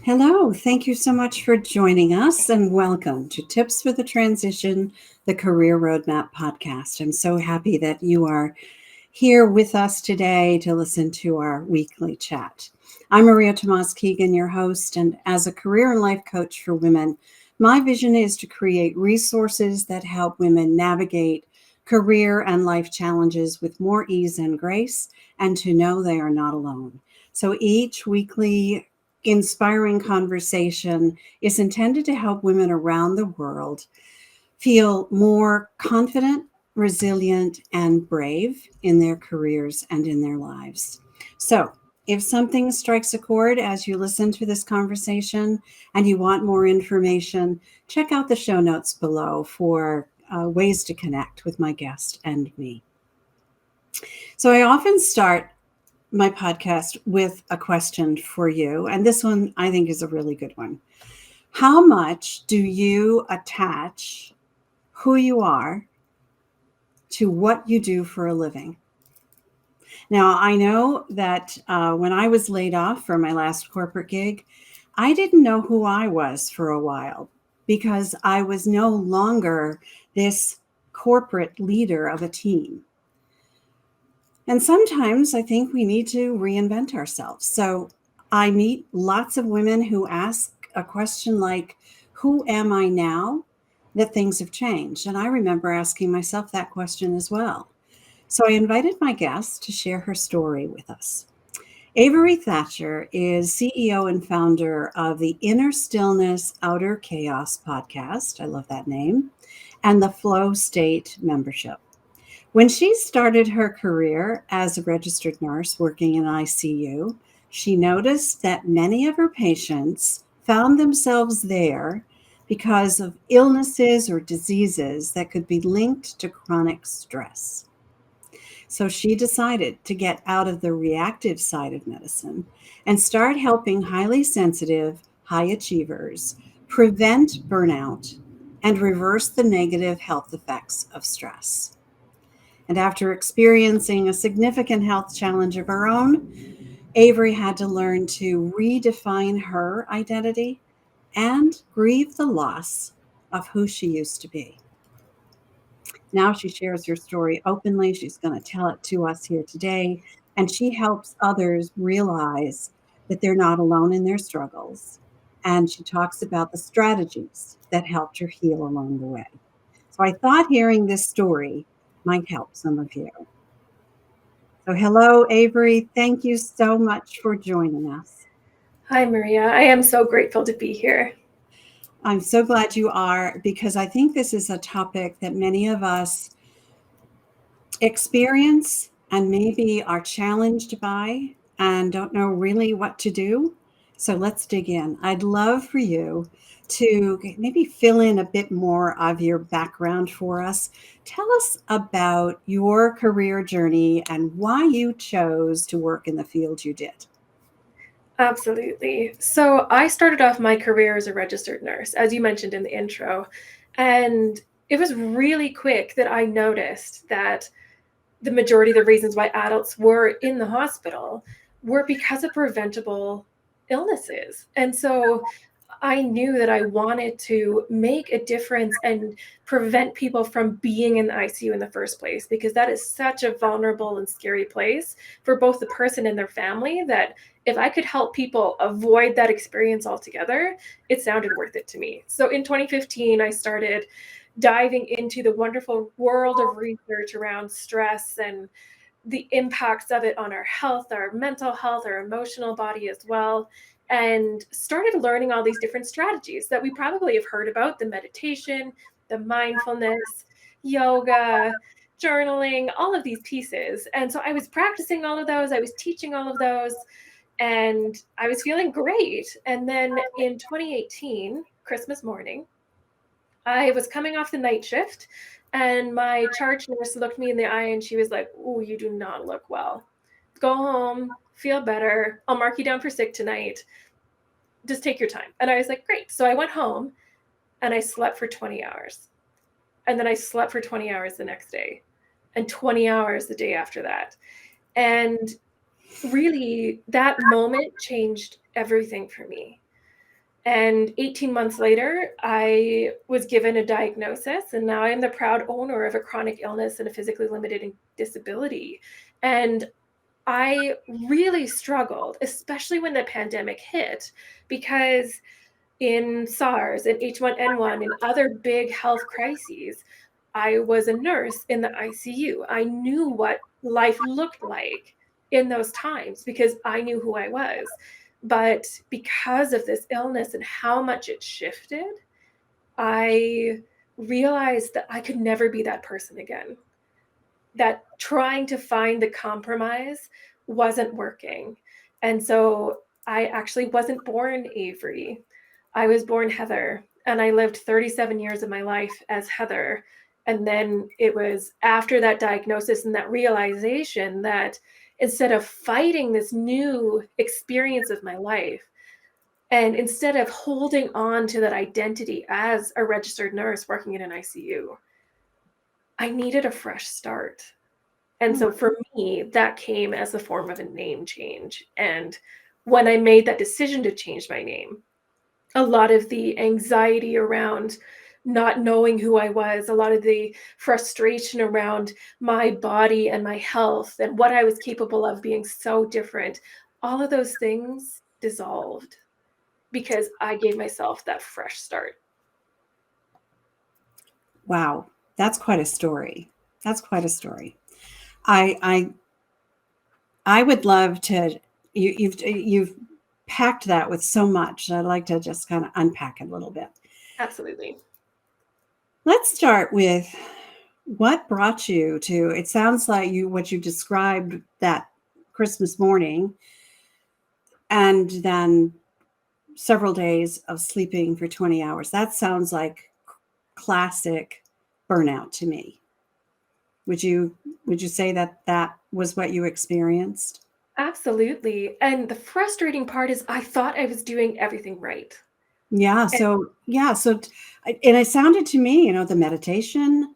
Hello, thank you so much for joining us and welcome to Tips for the Transition, the Career Roadmap podcast. I'm so happy that you are here with us today to listen to our weekly chat. I'm Maria Tomás-Keegan, your host, and as a career and life coach for women, my vision is to create resources that help women navigate career and life challenges with more ease and grace, and to know they are not alone. So each weekly inspiring conversation is intended to help women around the world feel more confident, resilient, and brave in their careers and in their lives. So, if something strikes a chord as you listen to this conversation and you want more information, check out the show notes below for ways to connect with my guest and me. So, I often start my podcast with a question for you, and this one I think is a really good one. How much do you attach who you are to what you do for a living? Now, I know that when I was laid off from my last corporate gig, I didn't know who I was for a while because I was no longer this corporate leader of a team. And sometimes I think we need to reinvent ourselves. So I meet lots of women who ask a question like, who am I now that things have changed? And I remember asking myself that question as well. So I invited my guest to share her story with us. Avery Thatcher is CEO and founder of the Inner Stillness, Outer Chaos podcast. I love that name. And the Flow State membership. When she started her career as a registered nurse working in ICU, she noticed that many of her patients found themselves there because of illnesses or diseases that could be linked to chronic stress. So she decided to get out of the reactive side of medicine and start helping highly sensitive, high achievers prevent burnout and reverse the negative health effects of stress. And after experiencing a significant health challenge of her own, Avery had to learn to redefine her identity and grieve the loss of who she used to be. Now she shares her story openly. She's going to tell it to us here today. And she helps others realize that they're not alone in their struggles. And she talks about the strategies that helped her heal along the way. So I thought hearing this story might help some of you. So, hello, Avery. Thank you so much for joining us. Hi, Maria. I am so grateful to be here. I'm so glad you are because I think this is a topic that many of us experience and maybe are challenged by and don't know really what to do. So let's dig in. I'd love for you to maybe fill in a bit more of your background for us. Tell us about your career journey and why you chose to work in the field you did. Absolutely. So I started off my career as a registered nurse, as you mentioned in the intro. And it was really quick that I noticed that the majority of the reasons why adults were in the hospital were because of preventable illnesses. And so I knew that I wanted to make a difference and prevent people from being in the ICU in the first place, because that is such a vulnerable and scary place for both the person and their family, that if I could help people avoid that experience altogether, it sounded worth it to me. So in 2015, I started diving into the wonderful world of research around stress and the impacts of it on our health, our mental health, our emotional body as well, and started learning all these different strategies that we probably have heard about: the meditation, the mindfulness, yoga, journaling, all of these pieces. And so I was practicing all of those, I was teaching all of those, and I was feeling great. And then in 2018, Christmas morning, I was coming off the night shift, and my charge nurse looked me in the eye and she was like, "Oh, you do not look well. Go home, feel better. I'll mark you down for sick tonight. Just take your time." And I was like, "Great." So I went home and I slept for 20 hours. And then I slept for 20 hours the next day, and 20 hours the day after that. And really, that moment changed everything for me. And 18 months later, I was given a diagnosis, and now I am the proud owner of a chronic illness and a physically limited disability. And I really struggled, especially when the pandemic hit, because in SARS and H1N1 and other big health crises, I was a nurse in the ICU. I knew what life looked like in those times because I knew who I was. But because of this illness and how much it shifted, I realized that I could never be that person again. That trying to find the compromise wasn't working. And so I actually wasn't born Avery. I was born Heather, and I lived 37 years of my life as Heather. And then it was after that diagnosis and that realization that instead of fighting this new experience of my life, and instead of holding on to that identity as a registered nurse working in an ICU, I needed a fresh start. And so for me, that came as a form of a name change. And when I made that decision to change my name, a lot of the anxiety around not knowing who I was, a lot of the frustration around my body and my health and what I was capable of being so different, all of those things dissolved because I gave myself that fresh start. Wow, that's quite a story. That's quite a story. I would love to. You've packed that with so much. I'd like to just kind of unpack it a little bit. Absolutely. Let's start with what brought you to. It sounds like what you described that Christmas morning, and then several days of sleeping for 20 hours. That sounds like classic burnout to me. Would you say that was what you experienced? Absolutely. And the frustrating part is I thought I was doing everything right. Yeah. So and it sounded to me, the meditation,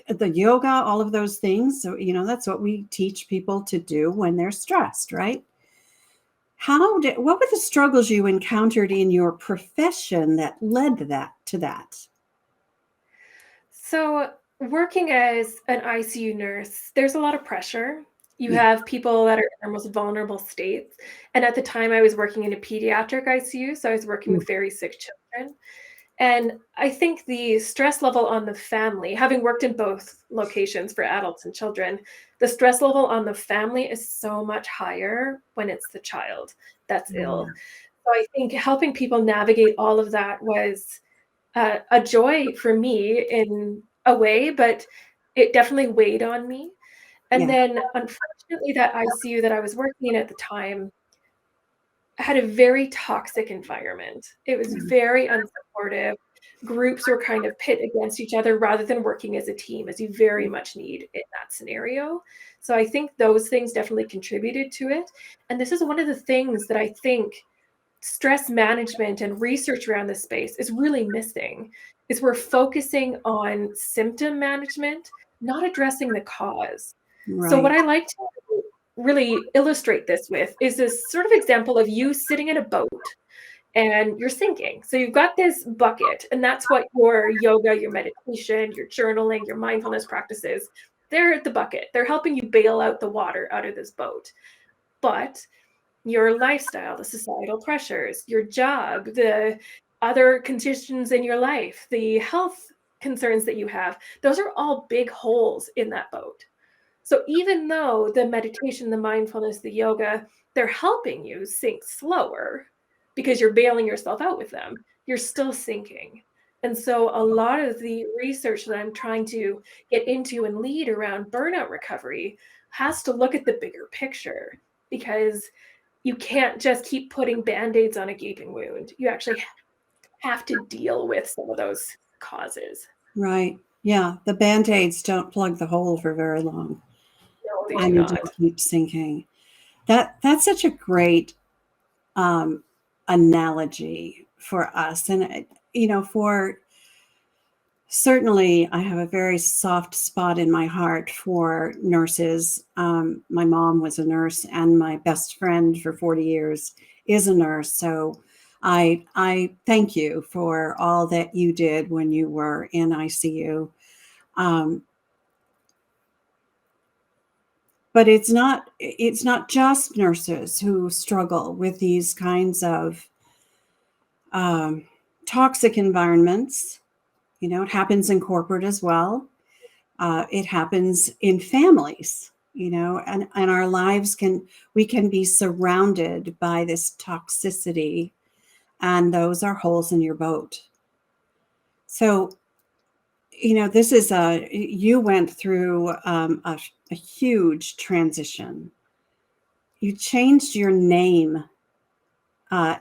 the yoga, all of those things. So, that's what we teach people to do when they're stressed, right? What were the struggles you encountered in your profession that led to that? So, working as an ICU nurse, there's a lot of pressure. You Yeah. have people that are in their most vulnerable states. And at the time, I was working in a pediatric ICU, so I was working with very sick children. And I think the stress level on the family, having worked in both locations for adults and children, the stress level on the family is so much higher when it's the child that's ill. So I think helping people navigate all of that was a joy for me in a way, but it definitely weighed on me. And Yeah. then unfortunately, that ICU that I was working in at the time had a very toxic environment. It was very unsupportive. Groups were kind of pit against each other rather than working as a team, as you very much need in that scenario. So I think those things definitely contributed to it. And this is one of the things that I think stress management and research around this space is really missing, is we're focusing on symptom management, not addressing the cause. So what Right. I like to really illustrate this with is this sort of example of you sitting in a boat and you're sinking. So you've got this bucket, and that's what your yoga, your meditation, your journaling, your mindfulness practices, they're at the bucket. They're helping you bail out the water out of this boat. But your lifestyle, the societal pressures, your job, the other conditions in your life, the health concerns that you have, those are all big holes in that boat. So even though the meditation, the mindfulness, the yoga, they're helping you sink slower because you're bailing yourself out with them, you're still sinking. And so a lot of the research that I'm trying to get into and lead around burnout recovery has to look at the bigger picture, because you can't just keep putting band-aids on a gaping wound. You actually have to deal with some of those causes. Right. Yeah. The Band-Aids don't plug the hole for very long. No, they do And you not. just keep sinking. That's such a great analogy for us. And, for certainly, I have a very soft spot in my heart for nurses. My mom was a nurse, and my best friend for 40 years is a nurse. So I thank you for all that you did when you were in ICU. Um, but it's not just nurses who struggle with these kinds of um, toxic environments. It happens in corporate as well. It happens in families, and our lives we can be surrounded by this toxicity, and those are holes in your boat. So, you went through a huge transition. You changed your name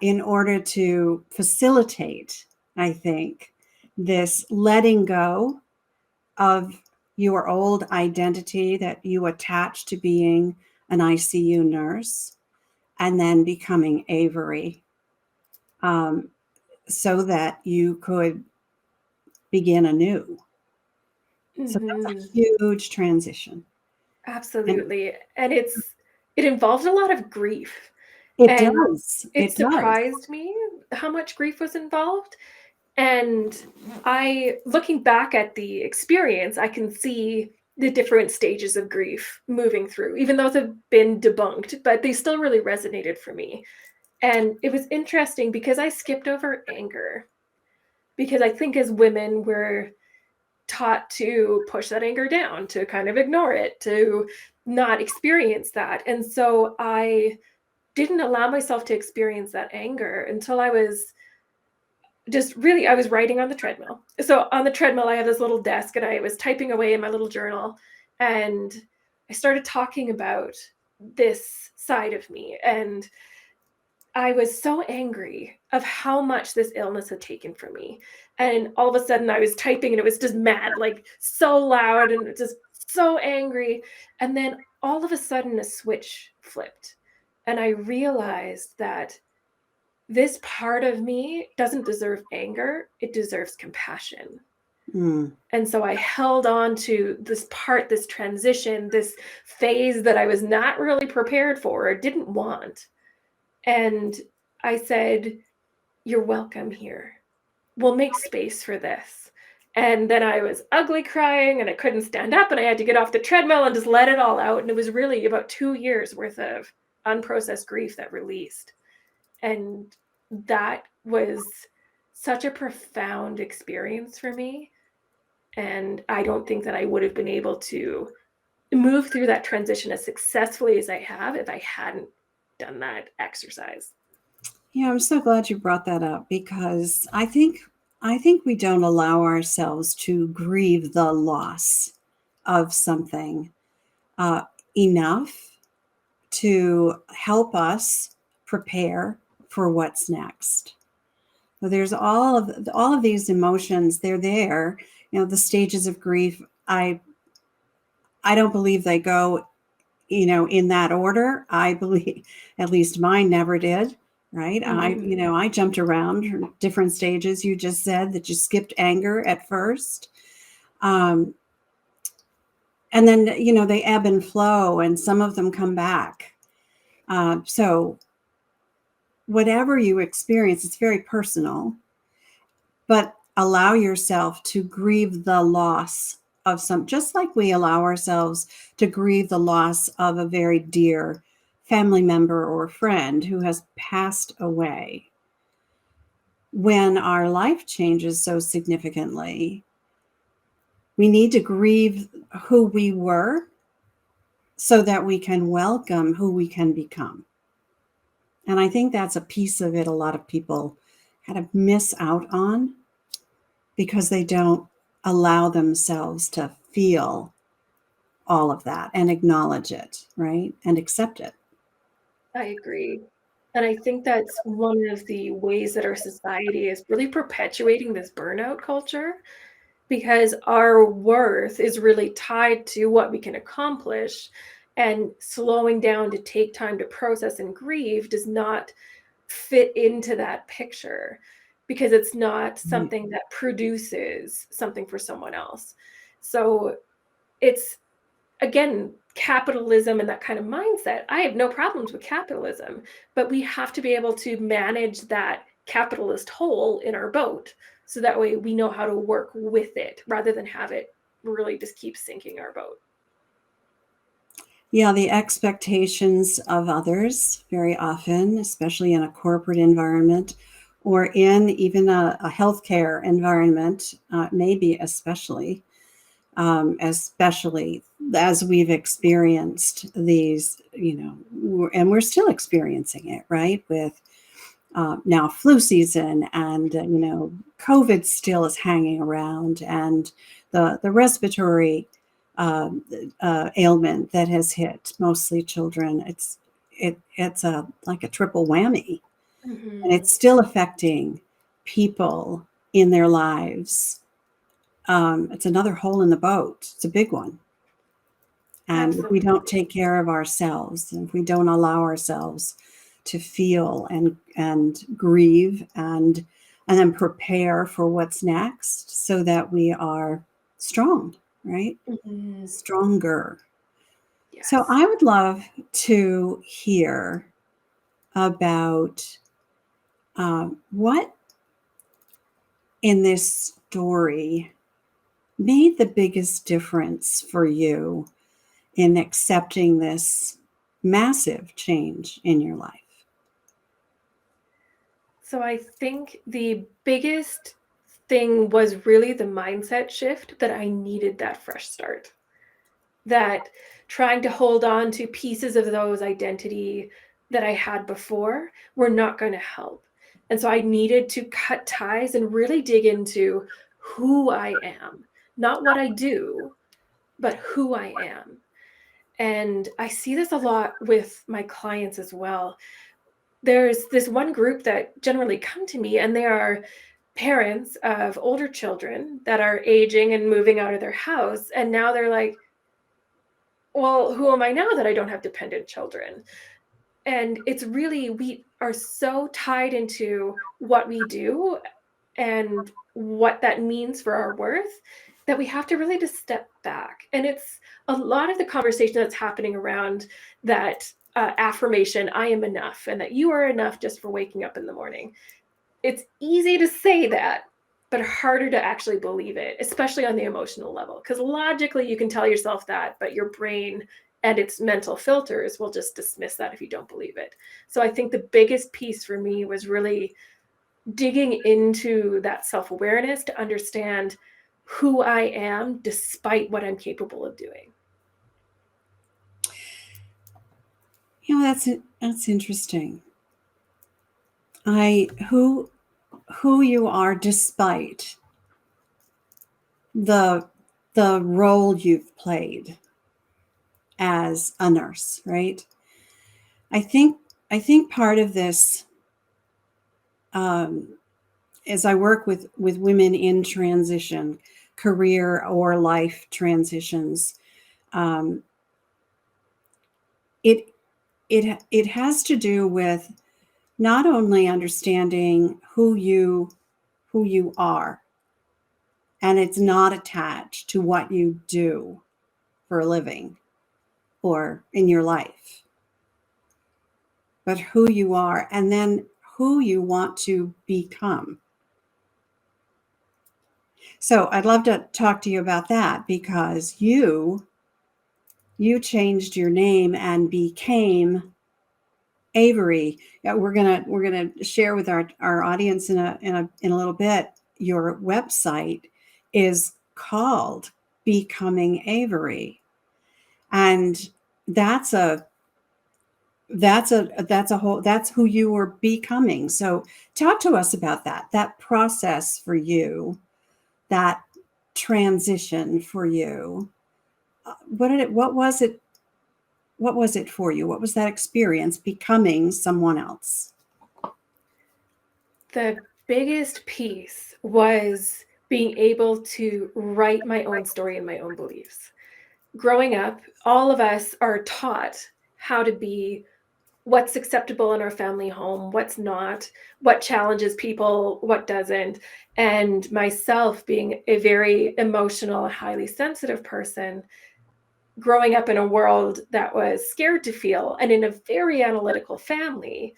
in order to facilitate, I think, this letting go of your old identity that you attach to being an ICU nurse, and then becoming Avery, um, so that you could begin anew. So that's a Mhm. huge transition. And Absolutely. And it involved a lot of grief. it And does. it It does. surprised me how much grief was involved. And looking back at the experience, I can see the different stages of grief moving through, even those have been debunked, but they still really resonated for me. And it was interesting because I skipped over anger, because I think as women, we're taught to push that anger down, to kind of ignore it, to not experience that. And so I didn't allow myself to experience that anger until I was writing on the treadmill. So on the treadmill, I have this little desk and I was typing away in my little journal, and I started talking about this side of me. And I was so angry of how much this illness had taken from me. And all of a sudden I was typing and it was just mad, like so loud and just so angry. And then all of a sudden a switch flipped. And I realized that this part of me doesn't deserve anger, it deserves compassion. Mm. And so I held on to this part, this transition, this phase that I was not really prepared for or didn't want. And I said, "You're welcome here. We'll make space for this." And then I was ugly crying and I couldn't stand up and I had to get off the treadmill and just let it all out. And it was really about 2 years worth of unprocessed grief that released. And that was such a profound experience for me. And I don't think that I would have been able to move through that transition as successfully as I have if I hadn't done that exercise. Yeah, I'm so glad you brought that up, because I think we don't allow ourselves to grieve the loss of something uh, enough to help us prepare for what's next. So there's all of these emotions. They're there. The stages of grief. I don't believe they go in that order. I believe, at least mine never did. Right. Mhm. I jumped around different stages. You just said that you skipped anger at first. Um, and then, they ebb and flow, and some of them come back. So whatever you experience, it's very personal, but allow yourself to grieve the loss of some, just like we allow ourselves to grieve the loss of a very dear family member or friend who has passed away. When our life changes so significantly, we need to grieve who we were so that we can welcome who we can become. And I think that's a piece of it a lot of people kind of miss out on, because they don't allow themselves to feel all of that and acknowledge it, right? And accept it. I agree. And I think that's one of the ways that our society is really perpetuating this burnout culture, because our worth is really tied to what we can accomplish. And slowing down to take time to process and grieve does not fit into that picture, because it's not Right. something that produces something for someone else. So it's, again, capitalism and that kind of mindset. I have no problems with capitalism, but we have to be able to manage that capitalist hole in our boat. So that way we know how to work with it rather than have it really just keep sinking our boat. Yeah, the expectations of others very often, especially in a corporate environment or in even a healthcare environment, maybe especially as we've experienced these, and we're still experiencing it, right? With now flu season, and COVID still is hanging around, and the respiratory ailment that has hit mostly children. It's like a triple whammy, and it's still affecting people in their lives. It's another hole in the boat. It's a big one. And if we don't take care of ourselves, and if we don't allow ourselves to feel and grieve and then prepare for what's next so that we are strong, right? Stronger. Yes. So I would love to hear about what in this story made the biggest difference for you in accepting this massive change in your life. So I think the biggest thing was really the mindset shift, that I needed that fresh start. That trying to hold on to pieces of those identity that I had before were not going to help. And so I needed to cut ties and really dig into who I am, not what I do, but who I am. And I see this a lot with my clients as well. There's this one group that generally come to me, and they are parents of older children that are aging and moving out of their house. And now they're like, well, who am I now that I don't have dependent children? And it's really, we are so tied into what we do and what that means for our worth that we have to really just step back. And it's a lot of the conversation that's happening around that affirmation, I am enough, and that you are enough just for waking up in the morning. It's easy to say that, but harder to actually believe it, especially on the emotional level. Because logically you can tell yourself that, but your brain and its mental filters will just dismiss that if you don't believe it. So I think the biggest piece for me was really digging into that self-awareness to understand who I am despite what I'm capable of doing. That's interesting. Who you are despite the role you've played as a nurse, right? I think part of this, as I work with women in transition, career or life transitions, it has to do with not only understanding who you are, and it's not attached to what you do for a living or in your life, but who you are, and then who you want to become. So I'd love to talk to you about that, because you changed your name and became Avery. We're gonna share with our audience in a little bit. Your website is called Becoming Avery, and that's who you were becoming. So talk to us about that process for you, that transition for you. What was it for you? What was that experience becoming someone else? The biggest piece was being able to write my own story and my own beliefs. Growing up, all of us are taught how to be, what's acceptable in our family home, what's not, what challenges people, what doesn't. And myself being a very emotional, highly sensitive person, growing up in a world that was scared to feel, and in a very analytical family,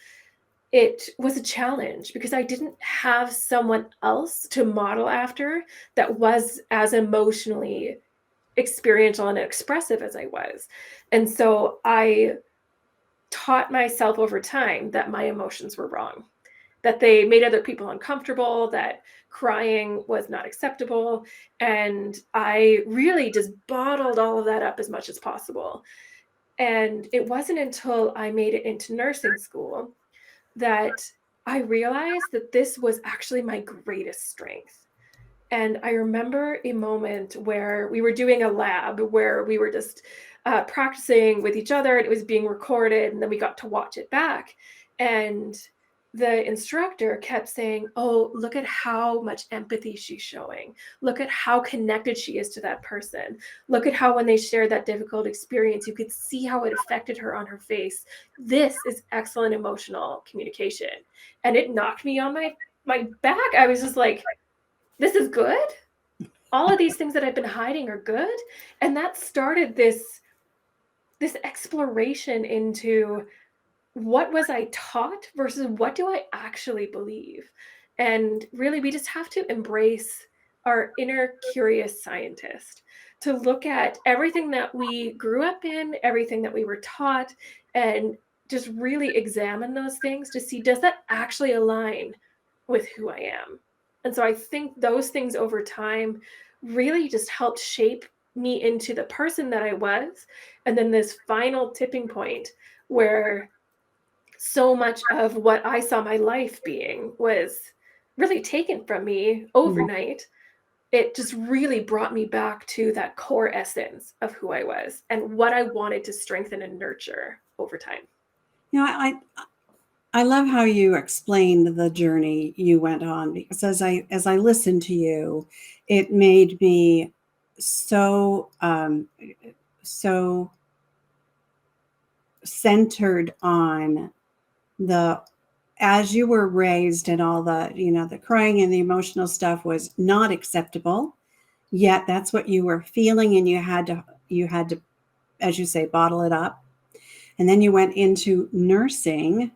it was a challenge because I didn't have someone else to model after that was as emotionally experiential and expressive as I was. And so I taught myself over time that my emotions were wrong, that they made other people uncomfortable, that crying was not acceptable. And I really just bottled all of that up as much as possible. And it wasn't until I made it into nursing school that I realized that this was actually my greatest strength. And I remember a moment where we were doing a lab where we were just practicing with each other, and it was being recorded, and then we got to watch it back. And the instructor kept saying, "Oh, look at how much empathy she's showing. Look at how connected she is to that person. Look at how when they shared that difficult experience, you could see how it affected her on her face. This is excellent emotional communication." And it knocked me on my back. I was just like, this is good. All of these things that I've been hiding are good. And that started this exploration into what was I taught versus what do I actually believe. And really, we just have to embrace our inner curious scientist, to look at everything that we grew up in, everything that we were taught, and just really examine those things to see, does that actually align with who I am? And so I think those things over time really just helped shape me into the person that I was. And then this final tipping point where so much of what I saw my life being was really taken from me overnight. It just really brought me back to that core essence of who I was and what I wanted to strengthen and nurture over time. You know, I love how you explained the journey you went on, because as I listened to you, it made me so so centered on the as you were raised, and all the, the crying and the emotional stuff was not acceptable, yet that's what you were feeling, and you had to, as you say, bottle it up. And then you went into nursing,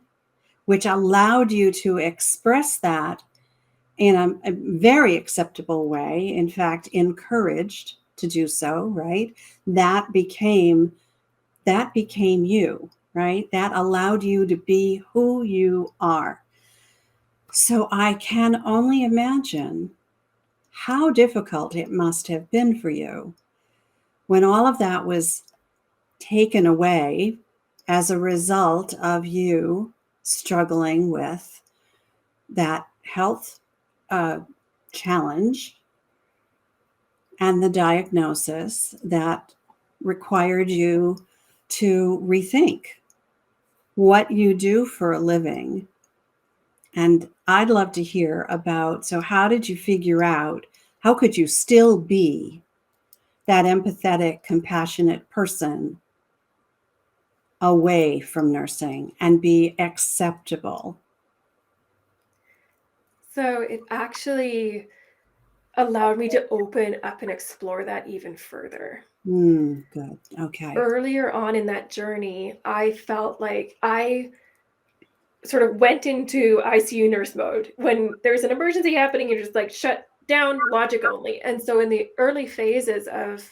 which allowed you to express that in a very acceptable way, in fact encouraged to do so, right? That became you, right? That allowed you to be who you are. So I can only imagine how difficult it must have been for you when all of that was taken away as a result of you struggling with that health challenge and the diagnosis that required you to rethink what you do for a living. And I'd love to hear about, so how did you figure out, how could you still be that empathetic, compassionate person away from nursing and be acceptable? So it actually allowed me to open up and explore that even further. Good. Okay. Earlier on in that journey, I felt like I sort of went into ICU nurse mode. When there's an emergency happening, you're just like shut down, logic only. And so in the early phases of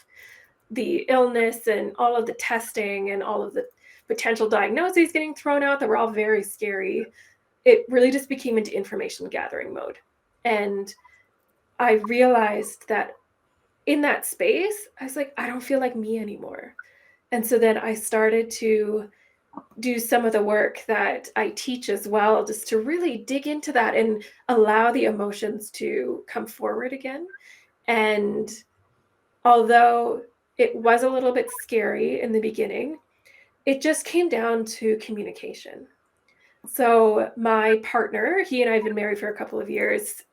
the illness and all of the testing and all of the potential diagnoses getting thrown out that were all very scary, it really just became into information gathering mode. And I realized that in that space, I was like, I don't feel like me anymore. And so then I started to do some of the work that I teach as well, just to really dig into that and allow the emotions to come forward again. And although it was a little bit scary in the beginning, it just came down to communication. So my partner, he and I have been married for a couple of years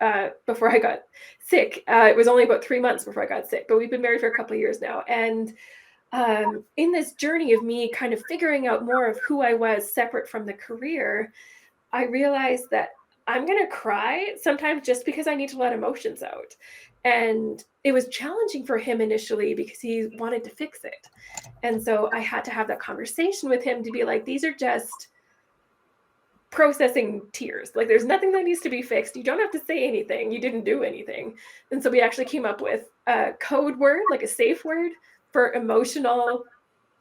before I got sick. It was only about 3 months before I got sick, but we've been married for a couple of years now. And in this journey of me kind of figuring out more of who I was separate from the career, I realized that I'm going to cry sometimes just because I need to let emotions out. And it was challenging for him initially because he wanted to fix it. And so I had to have that conversation with him to be like, these are just processing tears. Like, there's nothing that needs to be fixed. You don't have to say anything. You didn't do anything. And so we actually came up with a code word, like a safe word for emotional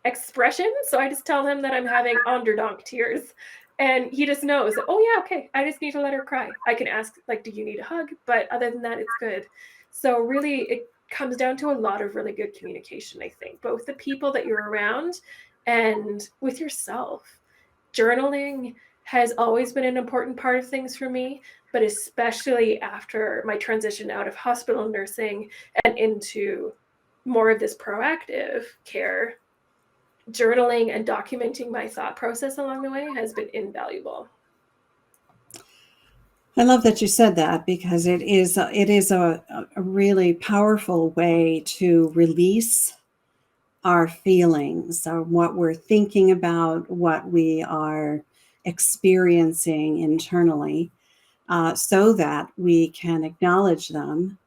expression. So I just tell him that I'm having onderdonk tears. And he just knows that, oh yeah, okay, I just need to let her cry. I can ask, like, do you need a hug? But other than that, it's good. So really, it comes down to a lot of really good communication, I think, both the people that you're around and with yourself. Journaling has always been an important part of things for me, but especially after my transition out of hospital nursing and into more of this proactive care, journaling and documenting my thought process along the way has been invaluable. I love that you said that, because it is a really powerful way to release our feelings, or what we're thinking about, what we are experiencing internally, so that we can acknowledge them,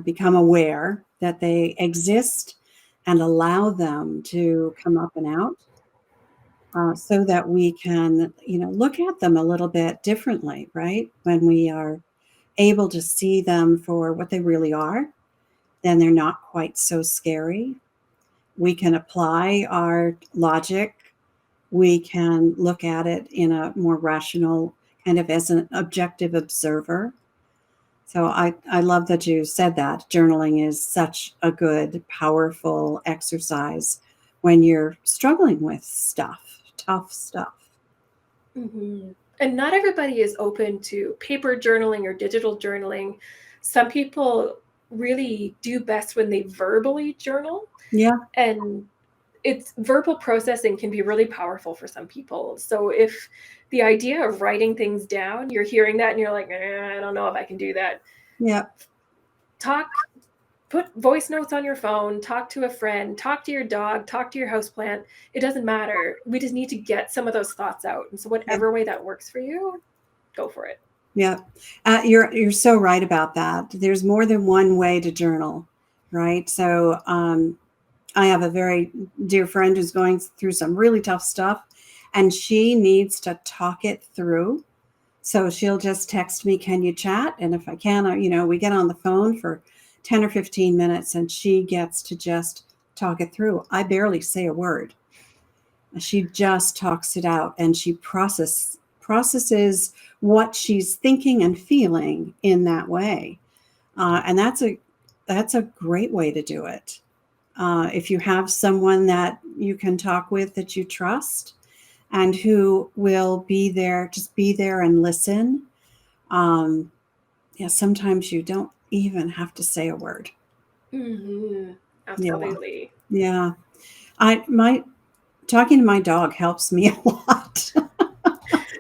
become aware that they exist, and allow them to come up and out, so that we can, look at them a little bit differently, right? When we are able to see them for what they really are, then they're not quite so scary. We can apply our logic. We can look at it in a more rational, kind of as an objective observer. So I love that you said that. Journaling is such a good, powerful exercise when you're struggling with stuff, tough stuff. Mm-hmm. And not everybody is open to paper journaling or digital journaling. Some people really do best when they verbally journal. Yeah. And it's verbal processing can be really powerful for some people. So if the idea of writing things down, you're hearing that and you're like, I don't know if I can do that. Yeah. Put voice notes on your phone, talk to a friend, talk to your dog, talk to your houseplant. It doesn't matter. We just need to get some of those thoughts out. And so whatever way that works for you, go for it. Yeah. You're so right about that. There's more than one way to journal, right? So I have a very dear friend who's going through some really tough stuff, and she needs to talk it through. So she'll just text me, can you chat? And if I can, we get on the phone for 10 or 15 minutes, and she gets to just talk it through. I barely say a word. She just talks it out, and she processes what she's thinking and feeling in that way. And that's a great way to do it. If you have someone that you can talk with, that you trust, and who will be there, just be there and listen. Sometimes you don't even have to say a word. Mm-hmm. Absolutely. Yeah. Talking to my dog helps me a lot.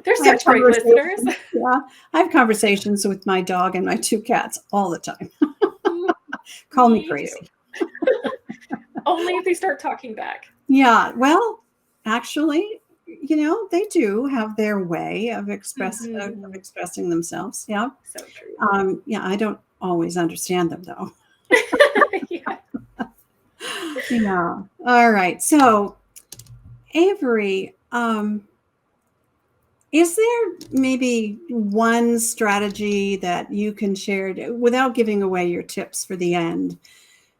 They're such great listeners. Yeah. I have conversations with my dog and my 2 cats all the time. Call me crazy. Only if they start talking back. Yeah. Well, actually, they do have their way of expressing themselves. Yeah. So true. Yeah. I don't always understand them, though. Yeah. Yeah. All right. So, Avery, is there maybe one strategy that you can share without giving away your tips for the end?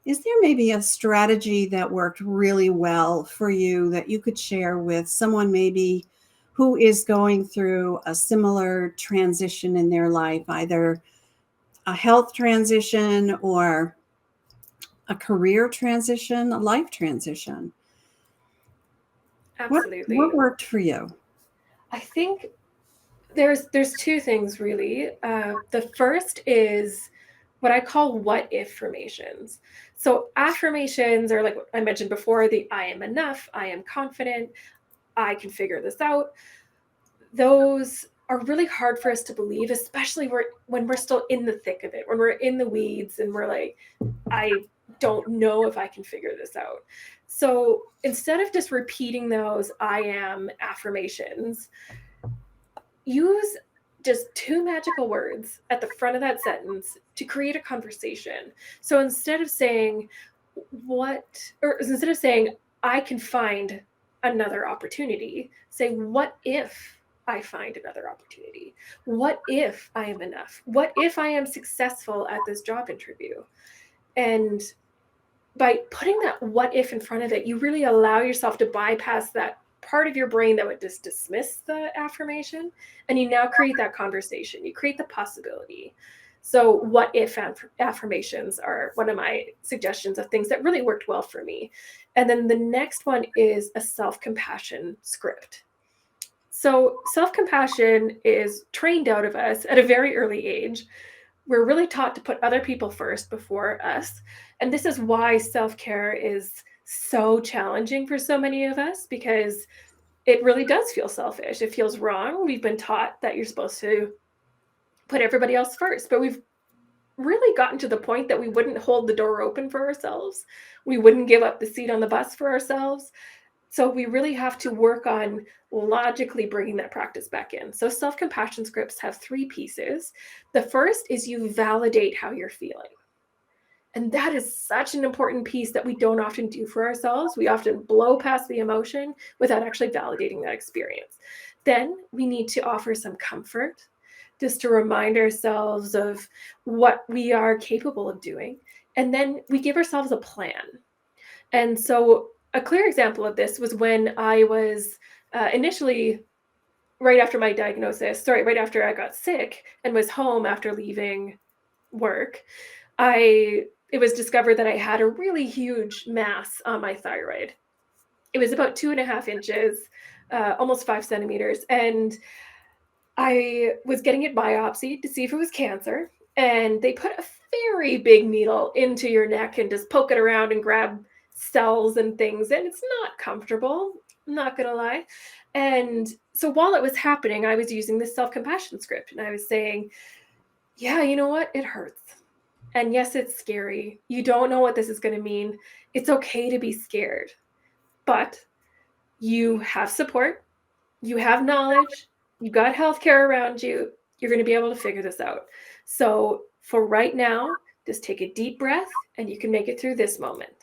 Is there maybe a strategy that worked really well for you that you could share with someone maybe who is going through a similar transition in their life, either a health transition or a career transition, a life transition? Absolutely. What worked for you? I think there's 2 things really. The first is what I call what if affirmations. So affirmations are like what I mentioned before, the I am enough, I am confident, I can figure this out. Those are really hard for us to believe, especially when we're still in the thick of it, when we're in the weeds and we're like, I don't know if I can figure this out. So instead of just repeating those I am affirmations, use just 2 magical words at the front of that sentence to create a conversation. So instead of saying I can find another opportunity, say, what if I find another opportunity? What if I am enough? What if I am successful at this job interview? And by putting that what if in front of it, you really allow yourself to bypass that part of your brain that would just dismiss the affirmation. And you now create that conversation. You create the possibility. So what if affirmations are one of my suggestions of things that really worked well for me. And then the next one is a self-compassion script. So self-compassion is trained out of us at a very early age. We're really taught to put other people first before us. And this is why self-care is so challenging for so many of us, because it really does feel selfish. It feels wrong. We've been taught that you're supposed to put everybody else first, but we've really gotten to the point that we wouldn't hold the door open for ourselves. We wouldn't give up the seat on the bus for ourselves. So we really have to work on logically bringing that practice back in. So self-compassion scripts have 3 pieces. The first is you validate how you're feeling. And that is such an important piece that we don't often do for ourselves. We often blow past the emotion without actually validating that experience. Then we need to offer some comfort, just to remind ourselves of what we are capable of doing. And then we give ourselves a plan. And so a clear example of this was when I was initially, right after my diagnosis, right after I got sick and was home after leaving work, it was discovered that I had a really huge mass on my thyroid. It was about 2.5 inches, almost 5 centimeters. And I was getting it biopsied to see if it was cancer. And they put a very big needle into your neck and just poke it around and grab cells and things. And it's not comfortable, I'm not going to lie. And so while it was happening, I was using this self-compassion script. And I was saying, yeah, you know what? It hurts. And yes, it's scary. You don't know what this is going to mean. It's okay to be scared. But you have support. You have knowledge. You got healthcare around you. You're going to be able to figure this out. So for right now, just take a deep breath and you can make it through this moment.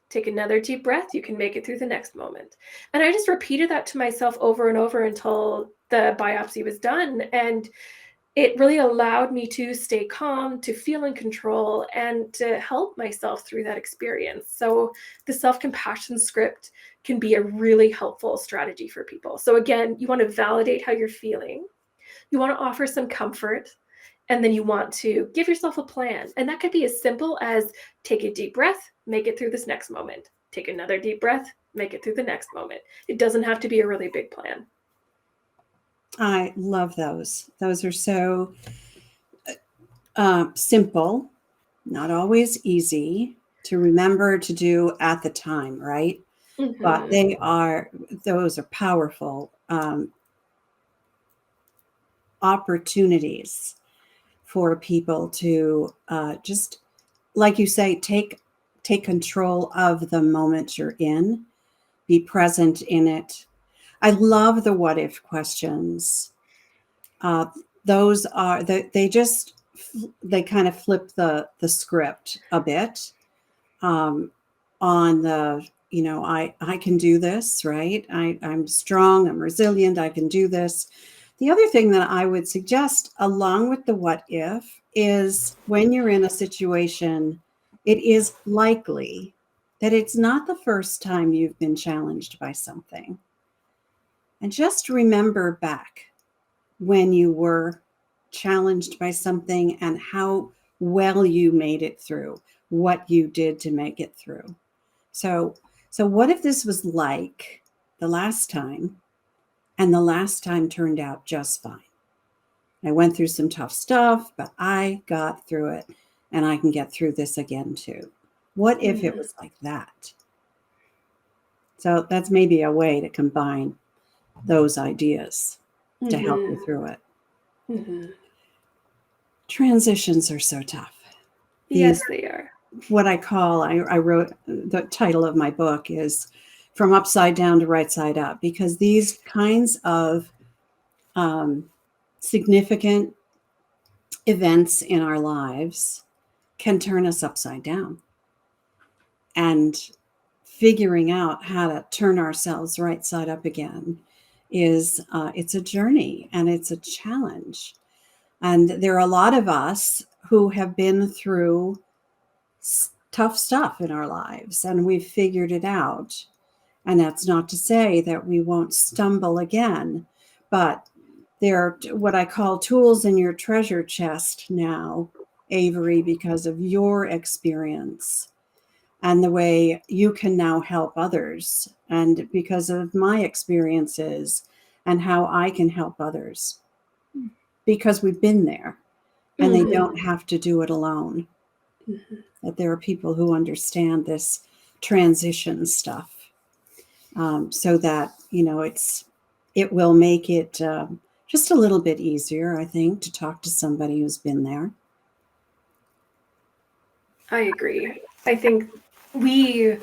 Take another deep breath. You can make it through the next moment. And I just repeated that to myself over and over until the biopsy was done. And it really allowed me to stay calm, to feel in control, and to help myself through that experience. So the self-compassion script can be a really helpful strategy for people. So again, you want to validate how you're feeling. You want to offer some comfort, and then you want to give yourself a plan. And that could be as simple as take a deep breath, make it through this next moment. Take another deep breath, make it through the next moment. It doesn't have to be a really big plan. I love those. Those are so simple, not always easy to remember to do at the time, right? Mm-hmm. But those are powerful opportunities for people to just, like you say, take control of the moment you're in, be present in it. I love the what if questions. Those are they kind of flip the script a bit on the, I can do this, right? I'm strong, I'm resilient, I can do this. The other thing that I would suggest along with the what if is when you're in a situation, it is likely that it's not the first time you've been challenged by something. And just remember back when you were challenged by something and how well you made it through, what you did to make it through. So what if this was like the last time, and the last time turned out just fine? I went through some tough stuff, but I got through it, and I can get through this again too. What if it was like that? So that's maybe a way to combine those ideas to help you through it. Mm-hmm. Transitions are so tough. Yes, they are. What I call, I wrote, the title of my book is From Upside Down to Right Side Up, because these kinds of significant events in our lives can turn us upside down. And figuring out how to turn ourselves right side up again is it's a journey and it's a challenge. And there are a lot of us who have been through tough stuff in our lives and we've figured it out. And that's not to say that we won't stumble again, but there are what I call tools in your treasure chest now, Avery, because of your experience and the way you can now help others, and because of my experiences and how I can help others, because we've been there and they don't have to do it alone. That there are people who understand this transition stuff, so that, you know, it will make it just a little bit easier, I think, to talk to somebody who's been there. I agree. I think we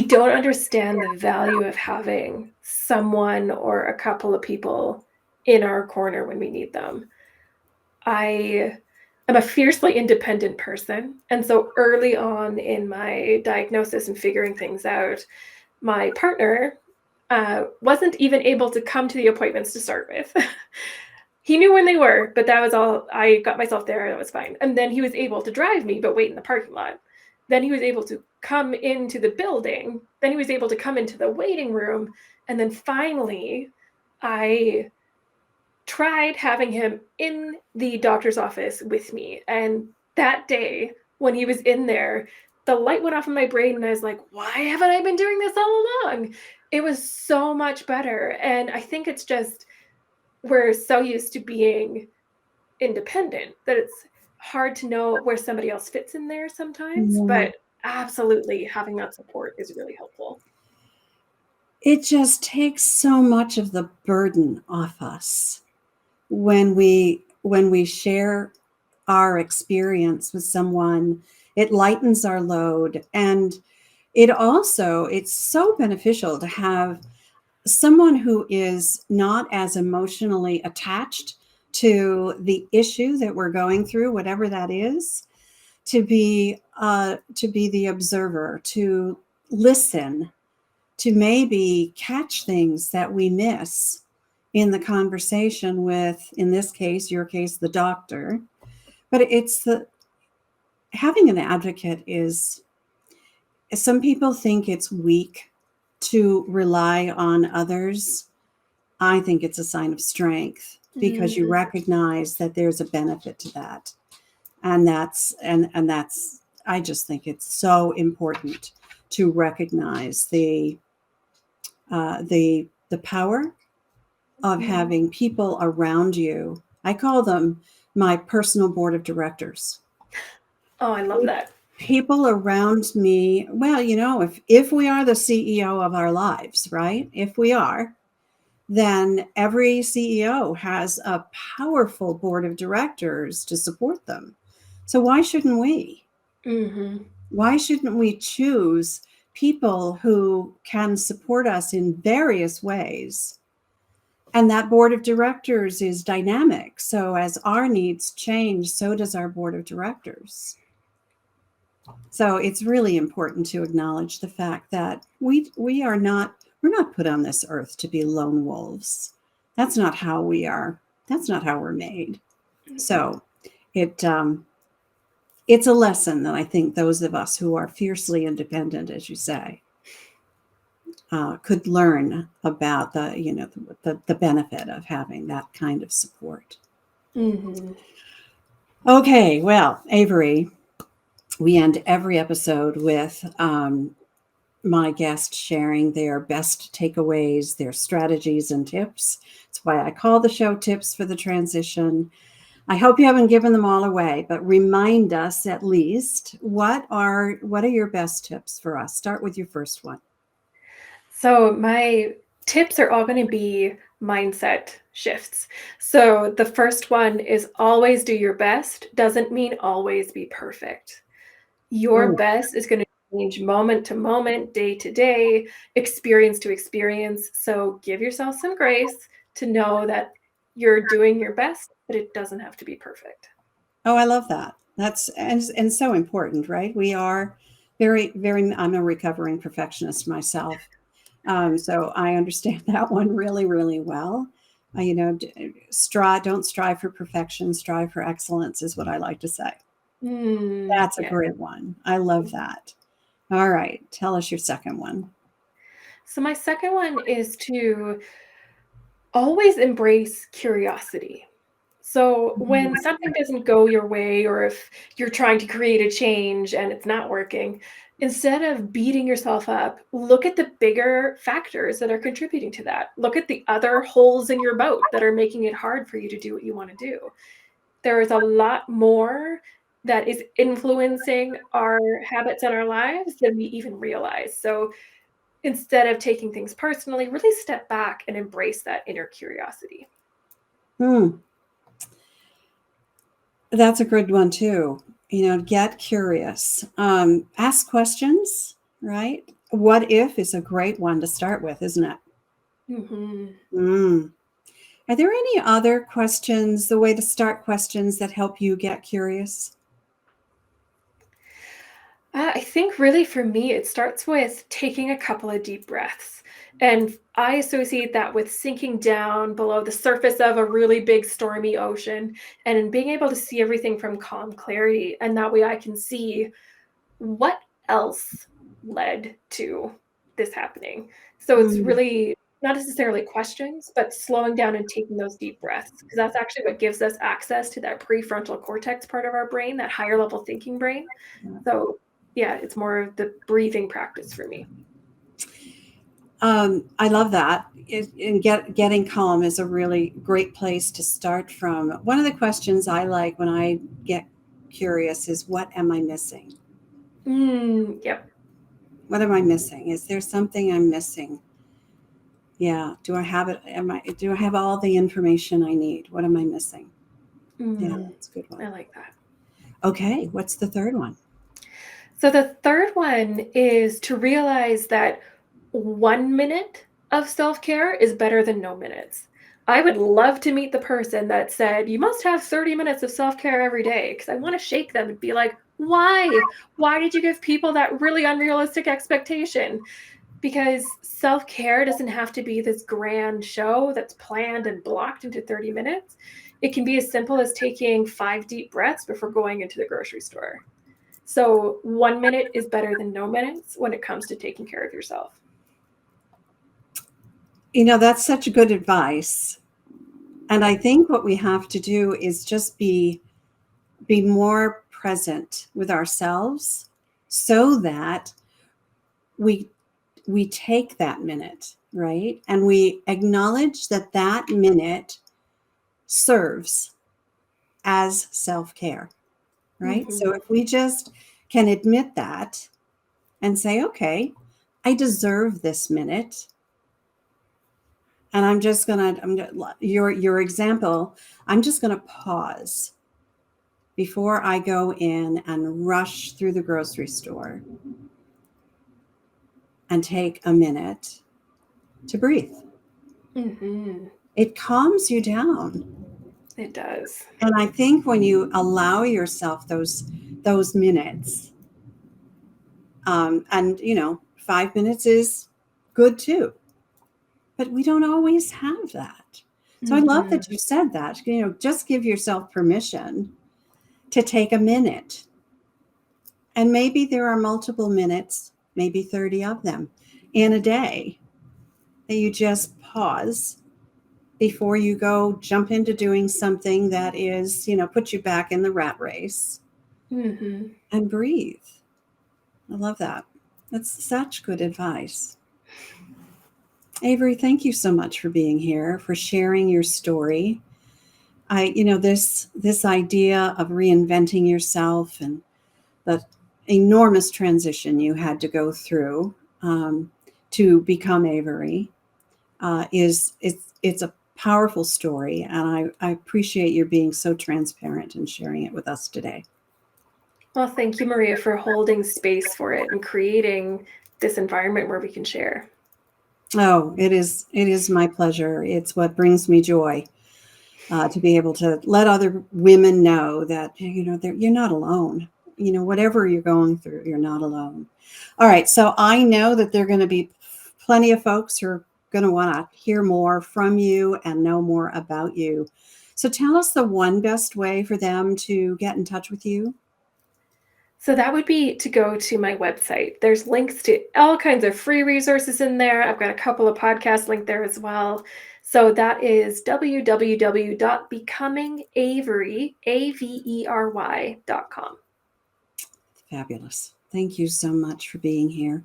don't understand the value of having someone or a couple of people in our corner when we need them. I am a fiercely independent person. And so early on in my diagnosis and figuring things out, my partner wasn't even able to come to the appointments to start with. He knew when they were, but that was all. I got myself there. That was fine. And then he was able to drive me, but wait in the parking lot. Then he was able to come into the building. Then he was able to come into the waiting room. And then finally, I tried having him in the doctor's office with me. And that day, when he was in there, the light went off in my brain and I was like, why haven't I been doing this all along? It was so much better. And I think it's just, we're so used to being independent that it's hard to know where somebody else fits in there sometimes. Yeah. But absolutely, having that support is really helpful. It just takes so much of the burden off us when we share our experience with someone. It lightens our load, and it's so beneficial to have someone who is not as emotionally attached to the issue that we're going through, whatever that is, to be the observer, to listen, to maybe catch things that we miss in the conversation with, in this case, your case, the doctor. But having an advocate is, some people think it's weak to rely on others. I think it's a sign of strength, because you recognize that there's a benefit to that. And that's I just think it's so important to recognize the power of having people around you. I call them my personal board of directors. Oh, I love that. People around me. Well, you know, if we are the CEO of our lives, right? If we are, then every CEO has a powerful board of directors to support them. So why shouldn't we? Why shouldn't we choose people who can support us in various ways? And that board of directors is dynamic. So as our needs change, so does our board of directors. So it's really important to acknowledge the fact that we're not put on this earth to be lone wolves. That's not how we are. That's not how we're made. So it's a lesson that I think those of us who are fiercely independent, as you say, could learn about the benefit of having that kind of support. Okay, well, Avery, we end every episode with my guest sharing their best takeaways, their strategies and tips. That's why I call the show Tips for the Transition. I hope you haven't given them all away, but remind us at least, what are your best tips for us? Start with your first one. So my tips are all going to be mindset shifts. So the first one is always do your best. Doesn't mean always be perfect. Your best is going to change moment to moment, day to day, experience to experience. So give yourself some grace to know that you're doing your best, but it doesn't have to be perfect. Oh, I love that. That's and so important, right? We are very, very, I'm a recovering perfectionist myself. So I understand that one really, really well. Don't strive for perfection, strive for excellence is what I like to say. That's a Yeah. great one. I love that. All right. Tell us your second one. So my second one is to always embrace curiosity. So when something doesn't go your way, or if you're trying to create a change and it's not working, instead of beating yourself up, look at the bigger factors that are contributing to that. Look at the other holes in your boat that are making it hard for you to do what you want to do. There is a lot more that is influencing our habits and our lives than we even realize. So instead of taking things personally, really step back and embrace that inner curiosity. That's a good one too. Get curious. Ask questions, right? What if is a great one to start with, isn't it? Mm-hmm. Are there any other questions, the way to start questions that help you get curious? I think really for me, it starts with taking a couple of deep breaths. And I associate that with sinking down below the surface of a really big stormy ocean and being able to see everything from calm clarity. And that way I can see what else led to this happening. So it's Mm, really not necessarily questions, but slowing down and taking those deep breaths, because that's actually what gives us access to that prefrontal cortex part of our brain, that higher level thinking brain. So yeah, it's more of the breathing practice for me. I love that. Getting calm is a really great place to start from. One of the questions I like when I get curious is, what am I missing? Yep. What am I missing? Is there something I'm missing? Yeah. Do I have it? Do I have all the information I need? What am I missing? Yeah, that's a good I one. like that. Okay. What's the third one? So the third one is to realize that 1 minute of self-care is better than no minutes. I would love to meet the person that said, you must have 30 minutes of self-care every day, because I want to shake them and be like, why? Why did you give people that really unrealistic expectation? Because self-care doesn't have to be this grand show that's planned and blocked into 30 minutes. It can be as simple as taking 5 deep breaths before going into the grocery store. So 1 minute is better than no minutes when it comes to taking care of yourself. That's such good advice. And I think what we have to do is just be more present with ourselves so that we take that minute, right? And we acknowledge that minute serves as self-care, right? Mm-hmm. So if we just can admit that and say, okay, I deserve this minute. And your example, I'm just gonna pause before I go in and rush through the grocery store and take a minute to breathe. Mm-hmm. It calms you down. It does. And I think when you allow yourself those minutes, and 5 minutes is good too, but we don't always have that. So I love Mm-hmm. that you said that. Just give yourself permission to take a minute, and maybe there are multiple minutes, maybe 30 of them in a day, that you just pause before you go jump into doing something that is, put you back in the rat race, Mm-hmm. and breathe. I love that. That's such good advice. Avery, thank you so much for being here, for sharing your story. This idea of reinventing yourself and the enormous transition you had to go through, to become Avery, it's a powerful story, and I appreciate your being so transparent and sharing it with us today. Well, thank you, Maria, for holding space for it and creating this environment where we can share. Oh, it is my pleasure. It's what brings me joy, to be able to let other women know that you're not alone. Whatever you're going through, you're not alone. All right, so I know that there are going to be plenty of folks who are going to want to hear more from you and know more about you. So tell us the one best way for them to get in touch with you. So that would be to go to my website. There's links to all kinds of free resources in there. I've got a couple of podcasts linked there as well. So that is www.becomingavery.com. Fabulous. Thank you so much for being here.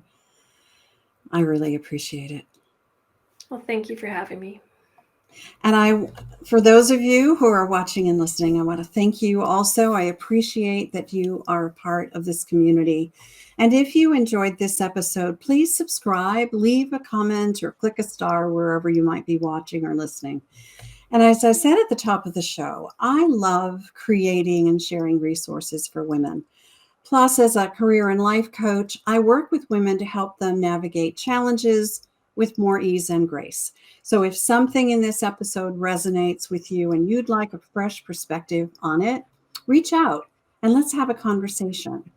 I really appreciate it. Well, thank you for having me. And for those of you who are watching and listening, I want to thank you also. I appreciate that you are a part of this community. And if you enjoyed this episode, please subscribe, leave a comment, or click a star wherever you might be watching or listening. And as I said at the top of the show, I love creating and sharing resources for women. Plus, as a career and life coach, I work with women to help them navigate challenges with more ease and grace. So if something in this episode resonates with you and you'd like a fresh perspective on it, reach out and let's have a conversation.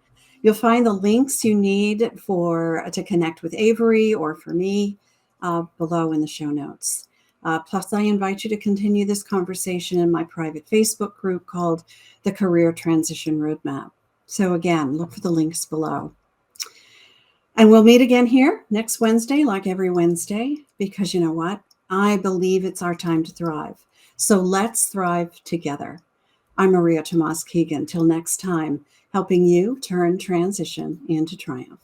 You'll find the links you need to connect with Avery or for me below in the show notes. Plus, I invite you to continue this conversation in my private Facebook group called the Career Transition Roadmap. So again, look for the links below. And we'll meet again here next Wednesday, like every Wednesday, because you know what? I believe it's our time to thrive. So let's thrive together. I'm Maria Tomás-Keegan. Till next time, helping you turn transition into triumph.